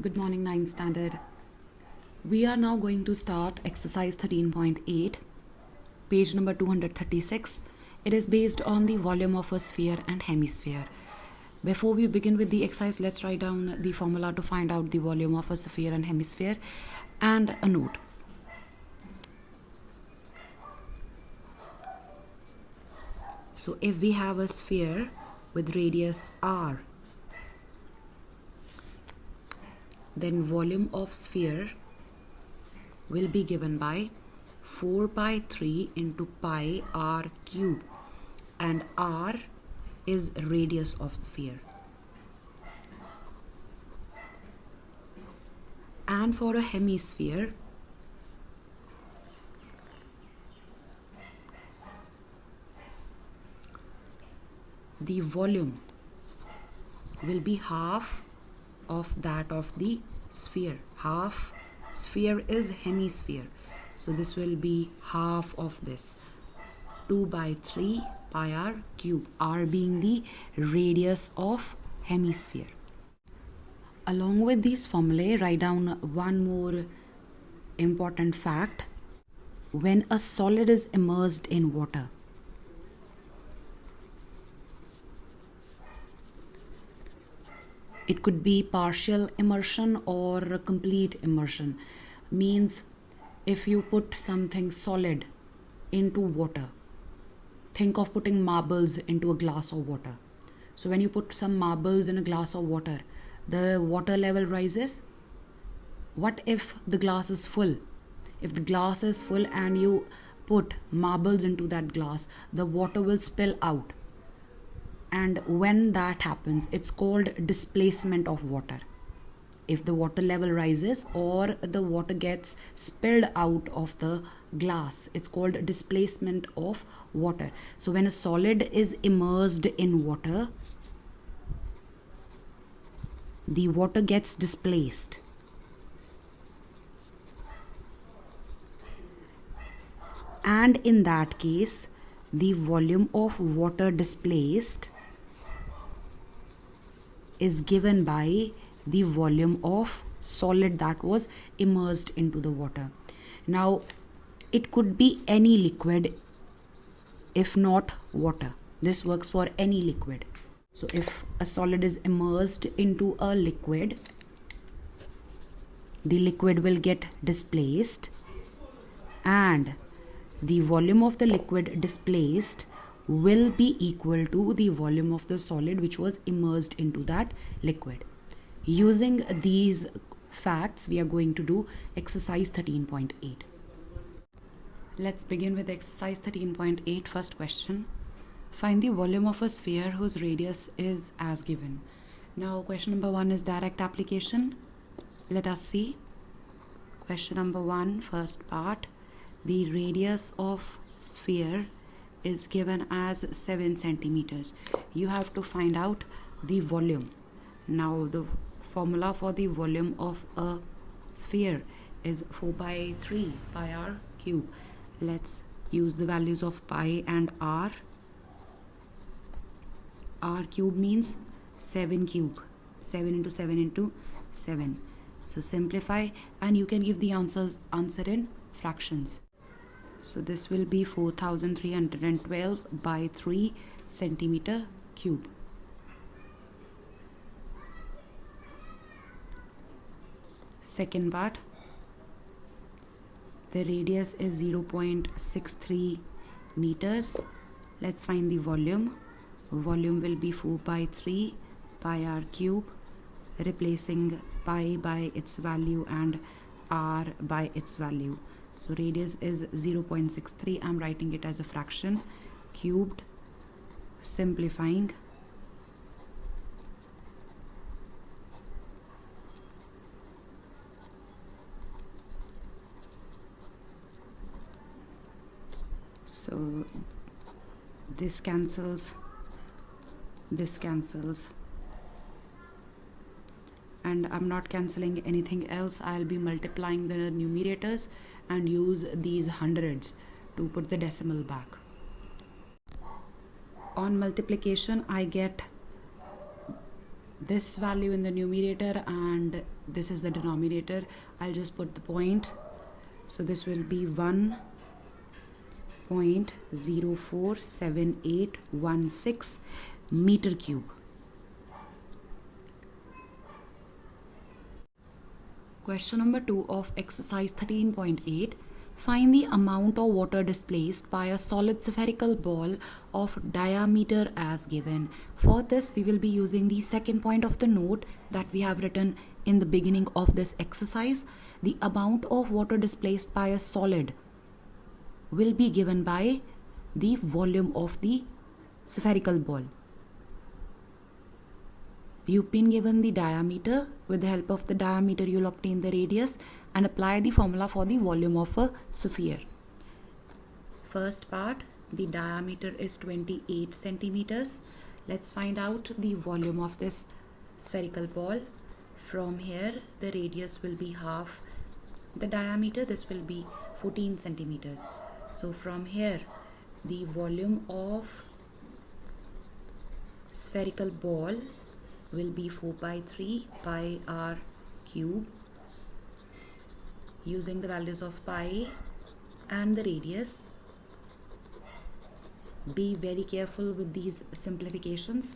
Good morning, 9th standard. We are now going to start exercise 13.8, page number 236. It is based on the volume of a sphere and hemisphere. Before we begin with the exercise, let's write down the formula to find out the volume of a sphere and hemisphere and a note. So if we have a sphere with radius r, then volume of sphere will be given by 4 pi 3 into pi r cube, and r is radius of sphere. And for a hemisphere, the volume will be half of that of the sphere. Half sphere is hemisphere, so this will be half of this, 2 by 3 pi r cube, r being the radius of hemisphere. Along with these formulae, write down one more important fact. When a solid is immersed in water, it could be partial immersion or complete immersion. Means if you put something solid into water, think of putting marbles into a glass of water. So when you put some marbles in a glass of water, the water level rises. What if the glass is full? If the glass is full and you put marbles into that glass, the water will spill out. And when that happens, it's called displacement of water. If the water level rises or the water gets spilled out of the glass, it's called displacement of water. So when a solid is immersed in water, the water gets displaced. And in that case, the volume of water displaced is given by the volume of solid that was immersed into the water. Now it could be any liquid if not water. This works for any liquid. So if a solid is immersed into a liquid, the liquid will get displaced, and the volume of the liquid displaced will be equal to the volume of the solid which was immersed into that liquid. Using these facts, we are going to do exercise 13.8. Let's begin with exercise 13.8. First question. Find the volume of a sphere whose radius is as given. Now question number 1 is direct application. Let us see. Question number 1, first part. The radius of sphere is given as 7 centimeters. You have to find out the volume. Now the formula for the volume of a sphere is 4 by 3 pi r cube. Let's use the values of pi and r. R cube means 7 cube. 7 into 7 into 7. So simplify and you can give the answer in fractions. So this will be 4312 by 3 centimeter cube. Second part, the radius is 0.63 meters. Let's find the volume. Volume will be 4 by 3 pi r cube, replacing pi by its value and r by its value. So radius is 0.63. I'm writing it as a fraction, cubed, simplifying. So this cancels, and I'm not cancelling anything else. I'll be multiplying the numerators and use these hundreds to put the decimal back. On multiplication, I get this value in the numerator and this is the denominator. I'll just put the point. So this will be 1.047816 meter cube. Question number 2 of exercise 13.8. Find the amount of water displaced by a solid spherical ball of diameter as given. For this, we will be using the second point of the note that we have written in the beginning of this exercise. The amount of water displaced by a solid will be given by the volume of the spherical ball. You've been given the diameter. With the help of the diameter, you'll obtain the radius and apply the formula for the volume of a sphere. First part, the diameter is 28 centimeters. Let's find out the volume of this spherical ball. From here, the radius will be half the diameter. This will be 14 centimeters. So from here, the volume of spherical ball will be 4/3 pi r cube. Using the values of pi and the radius, be very careful with these simplifications.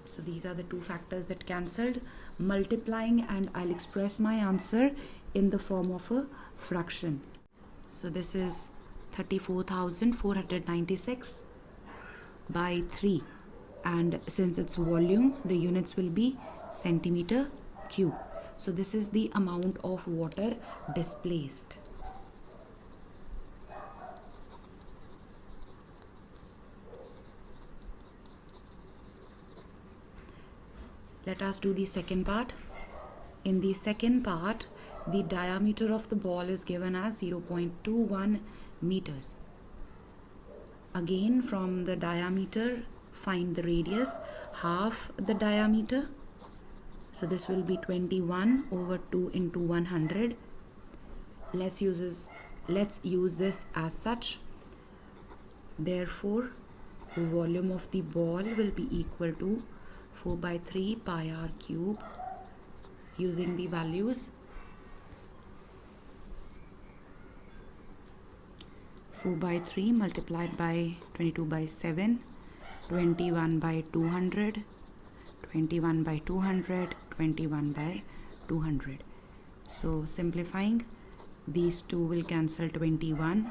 So these are the two factors that cancelled, multiplying, and I'll express my answer in the form of a fraction. So this is 34,496 by 3, and since it's volume, the units will be centimeter cube. So this is the amount of water displaced. Let us do the second part. In the second part, the diameter of the ball is given as 0.21 meters. Again, from the diameter, find the radius, half the diameter. So this will be 21 over 2 into 100. Let's use this as such. Therefore, the volume of the ball will be equal to 4/3 pi r cube. Using the values, 4/3 multiplied by 22/7, 21/200, 21/200, 21/200. So simplifying, these two will cancel 21.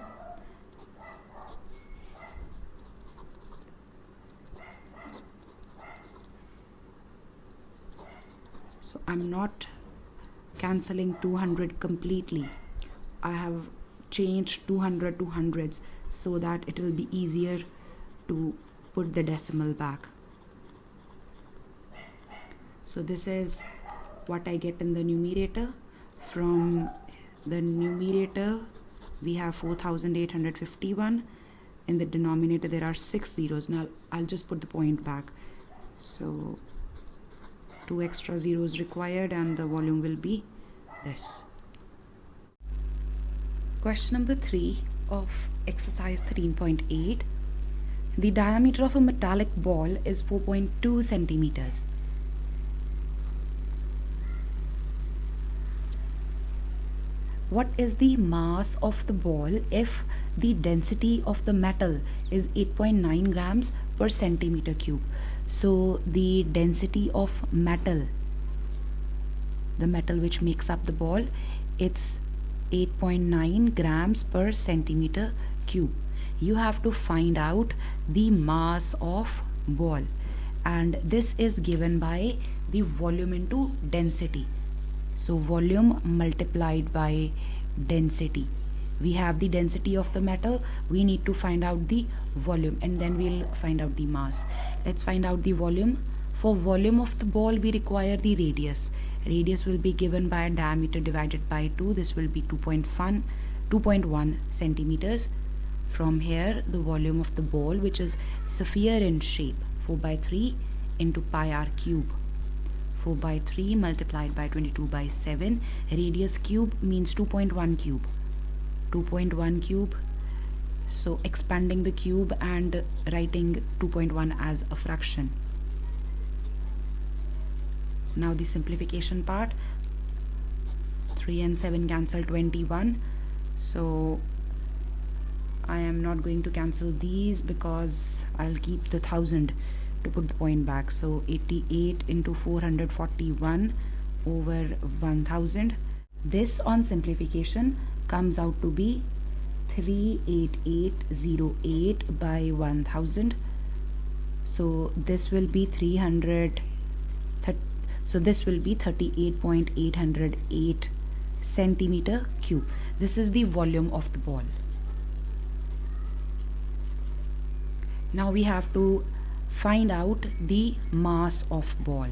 So I'm not cancelling 200 completely. I have changed 200 to hundreds so that it will be easier to put the decimal back. So this is what I get in the numerator. From the numerator, we have 4,851. In the denominator, there are 6 zeros. Now I'll just put the point back. So 2 extra zeros required, and the volume will be this. Question number 3 of exercise 13.8. The diameter of a metallic ball is 4.2 centimeters. What is the mass of the ball if the density of the metal is 8.9 grams per centimeter cube? So the density of metal, the metal which makes up the ball, it's 8.9 grams per centimeter cube. You have to find out the mass of ball, and this is given by the volume into density. So volume multiplied by density. We have the density of the metal, we need to find out the volume, and then we'll find out the mass. Let's find out the volume. For volume of the ball, we require the radius. Radius will be given by diameter divided by 2. This will be 2.1 centimeters. From here, the volume of the ball, which is sphere in shape, 4/3 into pi r cube. 4/3 multiplied by 22/7. Radius cube means 2.1 cube. 2.1 cube. So expanding the cube and writing 2.1 as a fraction. Now the simplification part. 3 and 7 cancel 21. So I am not going to cancel these because I'll keep the 1000 to put the point back. So 88 into 441 over 1000. This on simplification comes out to be 38808 by 1000. So this will be 38.808 centimeter cube. This is the volume of the ball. Now we have to find out the mass of ball.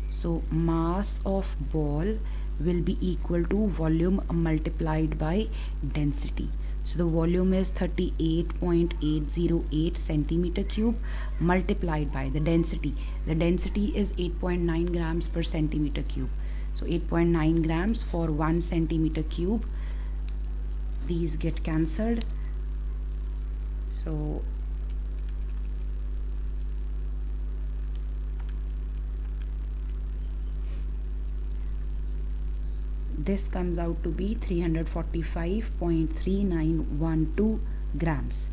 So mass of ball will be equal to volume multiplied by density. So the volume is 38.808 centimeter cube multiplied by the density. The density is 8.9 grams per centimeter cube. So 8.9 grams for 1 centimeter cube. These get cancelled. So this comes out to be 345.3912 grams.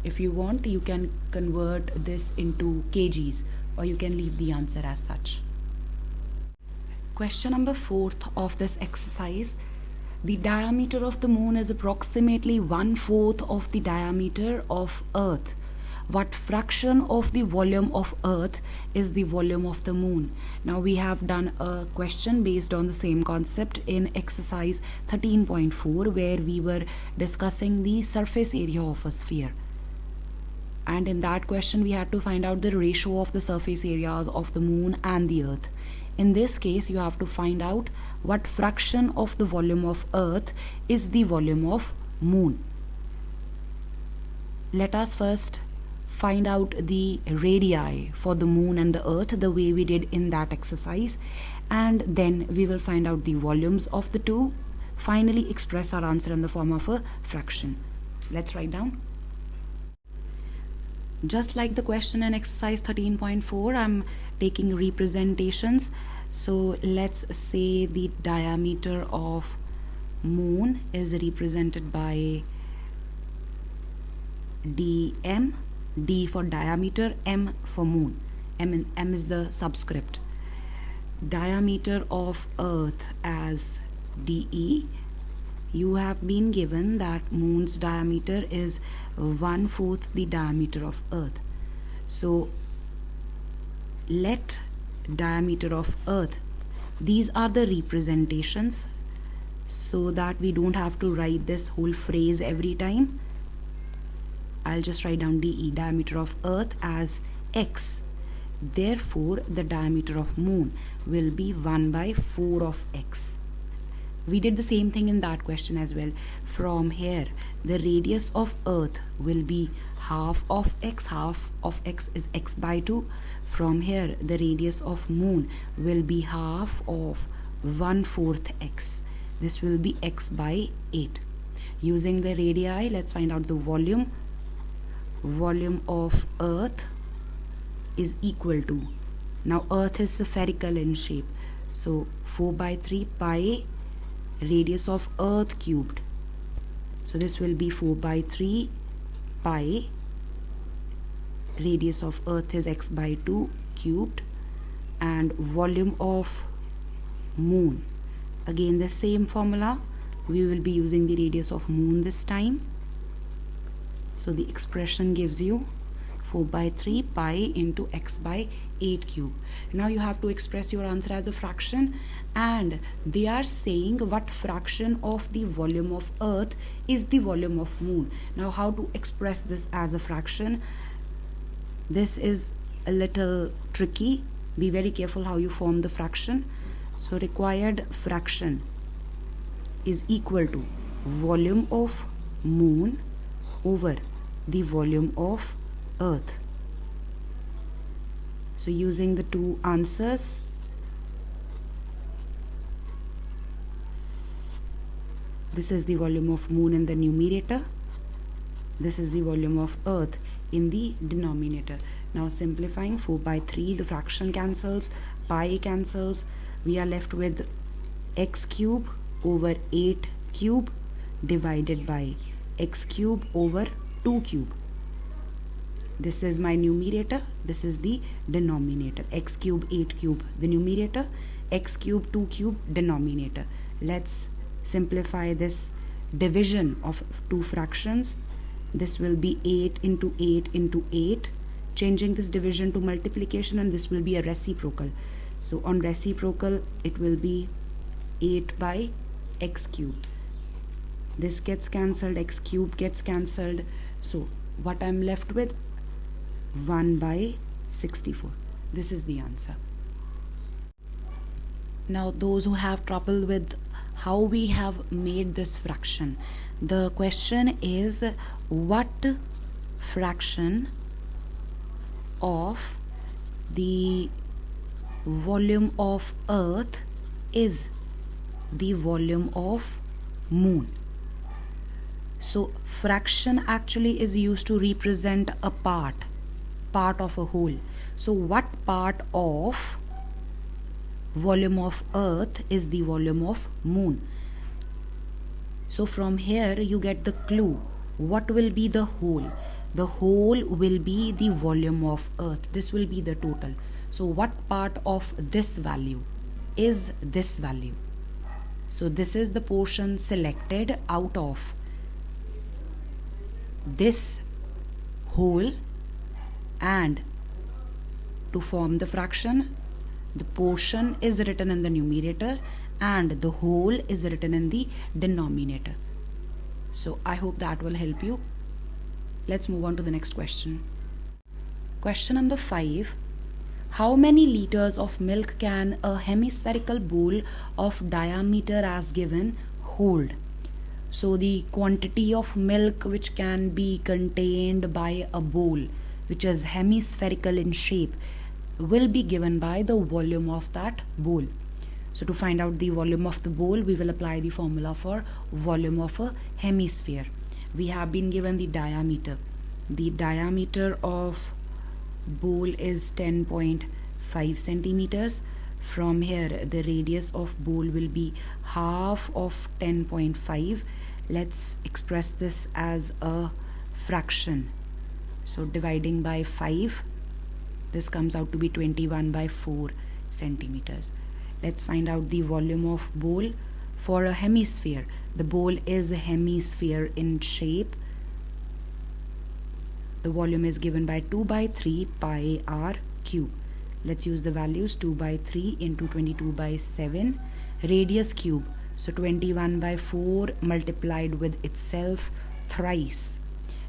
If you want, you can convert this into kgs, or you can leave the answer as such. Question number 4 of this exercise. The diameter of the moon is approximately 1/4 of the diameter of Earth. What fraction of the volume of Earth is the volume of the moon? Now we have done a question based on the same concept in exercise 13.4, where we were discussing the surface area of a sphere. And in that question we had to find out the ratio of the surface areas of the moon and the Earth. In this case you have to find out what fraction of the volume of Earth is the volume of moon. Let us first find out the radii for the moon and the Earth the way we did in that exercise, and then we will find out the volumes of the two. Finally express our answer in the form of a fraction. Let's write down. Just like the question in exercise 13.4, I'm taking representations. So let's say the diameter of moon is represented by dm. D for diameter, M for moon. M is the subscript. Diameter of Earth as dE. You have been given that moon's diameter is 1/4 the diameter of Earth. So let diameter of Earth, these are the representations, so that we don't have to write this whole phrase every time. I'll just write down dE, diameter of Earth, as x. Therefore the diameter of moon will be 1/4 of x. We did the same thing in that question as well. From here the radius of Earth will be half of x. Half of x is x/2. From here the radius of moon will be half of 1/4 x. This will be x/8. Using the radii, let's find out the volume. Volume of Earth is equal to, now Earth is spherical in shape, so 4/3 pi radius of Earth cubed. So this will be 4/3 pi, radius of Earth is x/2 cubed, and volume of moon, again the same formula. We will be using the radius of moon this time. So the expression gives you 4/3 pi into x/8 cube. Now you have to express your answer as a fraction, and they are saying what fraction of the volume of Earth is the volume of moon. Now how to express this as a fraction? This is a little tricky. Be very careful how you form the fraction. So required fraction is equal to volume of moon over the volume of Earth. So using the two answers, this is the volume of moon in the numerator, this is the volume of Earth in the denominator. Now simplifying, 4/3, the fraction cancels, pi cancels. We are left with x cube over 8 cube divided by x cube over 2 cube. This is my numerator, this is the denominator. X cube 8 cube the numerator, x cube 2 cube denominator. Let's simplify this division of two fractions. This will be 8 into 8 into 8, changing this division to multiplication, and this will be a reciprocal. So on reciprocal it will be 8 by x cube. This gets cancelled, x cube gets cancelled. So what I'm left with, 1 by 64. This is the answer. Now those who have trouble with how we have made this fraction, the question is, what fraction of the volume of Earth is the volume of Moon? So fraction actually is used to represent a part of a whole. So what part of volume of Earth is the volume of Moon? So from here you get the clue. What will be the whole? The whole will be the volume of Earth. This will be the total. So what part of this value is this value? So this is the portion selected out of this whole, and to form the fraction, the portion is written in the numerator and the whole is written in the denominator. So I hope that will help you. Let's move on to the next question. Question number 5. How many liters of milk can a hemispherical bowl of diameter as given hold? So the quantity of milk which can be contained by a bowl which is hemispherical in shape will be given by the volume of that bowl. So to find out the volume of the bowl, we will apply the formula for volume of a hemisphere. We have been given the diameter. The diameter of bowl is 10.5 centimeters. From here the radius of bowl will be half of 10.5. Let's express this as a fraction. So dividing by 5, this comes out to be 21 by 4 centimeters. Let's find out the volume of bowl for a hemisphere. The bowl is a hemisphere in shape. The volume is given by 2 by 3 pi r cube. Let's use the values. 2 by 3 into 22 by 7. Radius cube. So 21 by 4 multiplied with itself thrice.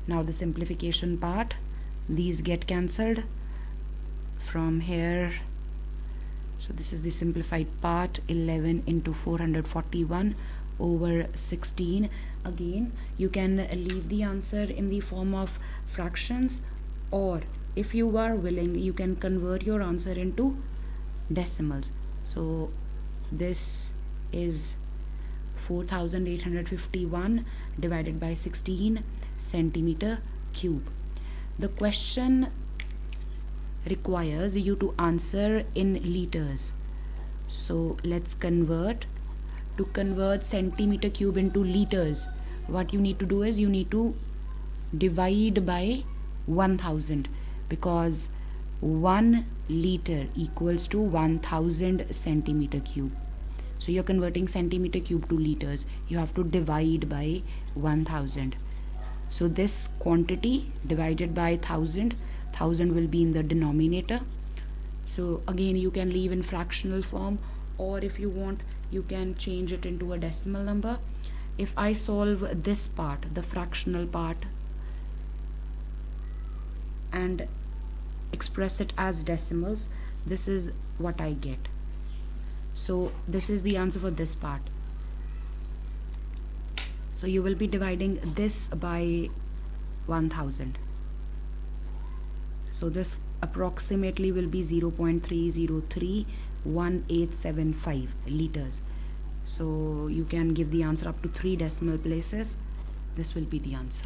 Now the simplification part, these get cancelled from here. So this is the simplified part, 11 into 441 over 16. Again, you can leave the answer in the form of fractions, or if you are willing, you can convert your answer into decimals. So this is 4851 divided by 16 centimeter cube. The question requires you to answer in liters. So let's convert. To convert centimeter cube into liters, what you need to do is you need to divide by 1000, because 1 liter equals to 1000 centimeter cube. So you're converting centimeter cube to liters, you have to divide by 1000. So this quantity divided by 1000 will be in the denominator. So again, you can leave in fractional form, or if you want, you can change it into a decimal number. If I solve this part, the fractional part, and express it as decimals, this is what I get. So this is the answer for this part. So you will be dividing this by 1000. So this approximately will be 0.3031875 liters. So you can give the answer up to 3 decimal places. This will be the answer.